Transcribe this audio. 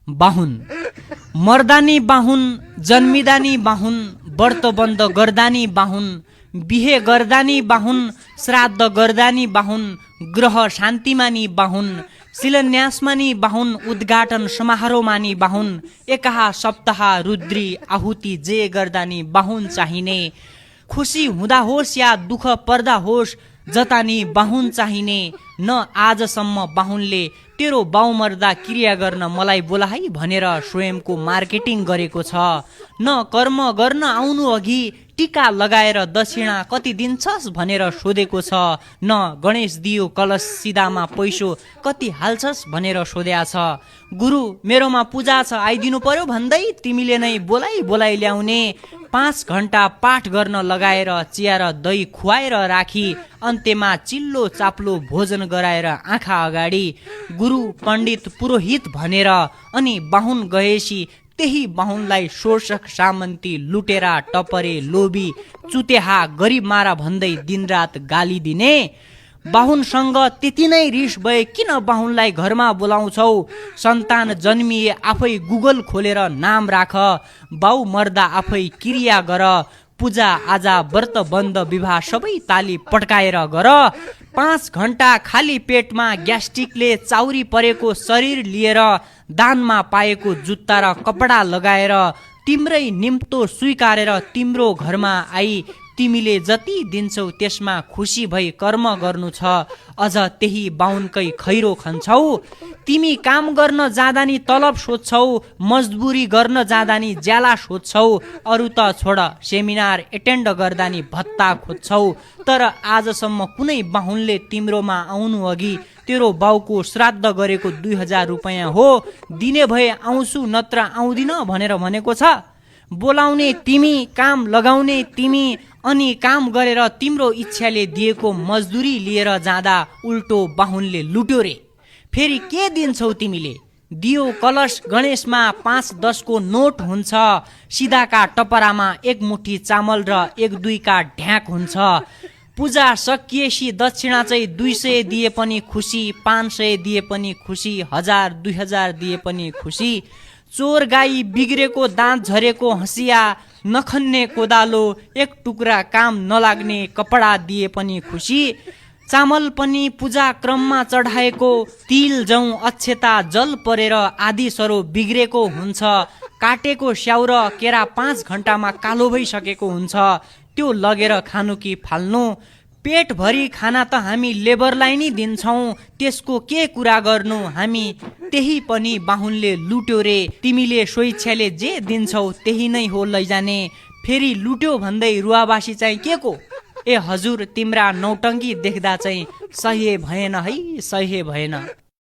बाहुन। मर्दानी बाहुन, जन्मिदानी बाहुन, व्रत बन्द गर्दानी बाहुन, बिहे गर्दानी बाहुन, श्राद्ध गर्दानी बाहुन, ग्रह शान्तिमा नि बाहुन, शिलान्यासमा नि बाहुन, उद्घाटन समारोहमा नि बाहुन, एकाहा सप्ताह रुद्री आहुति जे गर्दा नि बाहुन चाहिने। खुसी हुँदा होस् या दुःख पर्दा होस् जता नि बाहुन चाहिने। न आजसम्म बाहुनले तेरो बाउ मर्दा क्रिया गर्न मलाई बोला है भनेर स्वयंको मार्केटिङ गरेको छ। न कर्म गर्न आउनु अघि टीका लगाएर दक्षिणा कति दिन्छस् भनेर सोधेको छ। न गणेश दियो कलश सिधामा पैसो कति हाल्छस् भनेर सोध्या छ। गुरु मेरोमा पूजा छ आइदिनु पर्यो भन्दै तिमीले नै बोलाइ बोलाइ ल्याउने। 5 घण्टा पाठ गर्न लगाएर चिया र दही खुवाएर राखी अन्त्यमा चिल्लो चाप्लो भोजन गराएर आँखा अगाडि गुरु पण्डित पुरोहित भनेर अनि बाहुन गएपछि त्यही बाहुनलाई शोषक सामन्ती लुटेरा टपरे लोभी चुतेहा गरिब मारा भन्दै दिनरात गाली दिने। बाहुनसँग त्यति नै रिस भए किन बाहुनलाई घरमा बोलाउँछौ? सन्तान जन्मिए आफै गुगल खोलेर नाम राख। बाउ मर्दा आफै क्रिया गर। पूजा आजा व्रत बन्द विवाह सबै ताली पड्काएर गर। 5 घण्टा खाली पेटमा ग्यास्ट्रिकले चाउरी परेको शरीर लिएर दानमा पाएको जुत्ता र कपडा लगाएर तिम्रै निम्तो स्वीकारेर तिम्रो घरमा आई तिमीले जति दिन्छौ त्यसमा खुसी भई कर्म गर्नु छ। अझ त्यही बाहुनकै खैरो खन्छौ। तिमी काम गर्न जाँदा नि तलब सोध्छौ, मजदुरी गर्न जाँदा नि ज्याला सोध्छौ, अरू त छोड सेमिनार एटेन्ड गर्दा नि भत्ता खोज्छौ। तर आजसम्म कुनै बाहुनले तिम्रोमा आउनु अघि तेरो बाउको श्राद्ध गरेको 2000 रुपैयाँ हो दिने भए आउँछु नत्र आउँदिन भनेर भनेको छ? बोलाउने तिमी, काम लगाउने तिमी, अनि काम गरेर तिम्रो इच्छाले दिएको मजदुरी लिएर जाँदा उल्टो बाहुनले लुट्यो रे। फेरि के दिन्छौ तिमीले? दियो कलश गणेशमा 5-10 को नोट हुन्छ। सिधाका टपरामा 1 मुठी चामल र 1-2 का ढ्याक हुन्छ। पूजा सकिएपछि दक्षिणा चाहिँ 200 दिए पनि खुसी, 500 दिए पनि खुसी, 1000-2000 दिए पनि खुसी। चोर गाई, बिग्रेको दाँत झरेको हँसिया, नखन्ने कोदालो, 1 टुक्रा काम नलाग्ने कपडा दिए पनि खुसी। चामल पनि पूजा क्रममा चढाएको, तिल जौ अक्षता जल परेर आदि सरो बिग्रेको हुन्छ। काटेको स्याउ र केरा 5 घण्टामा कालो भइसकेको हुन्छ। त्यो लगेर खानु कि फाल्नु? पेटभरि खाना त हामी लेबरलाई नै दिन्छौँ, त्यसको के कुरा गर्नु हामी? त्यही पनि बाहुनले लुट्यो रे। तिमीले स्वेच्छाले जे दिन्छौ त्यही नै हो लैजाने। फेरि लुट्यो भन्दै रुवाबासी चाहिँ के को? ए हजुर तिम्रा नौटङ्गी देख्दा चाहिँ सह्य भएन है, सह्य भएन।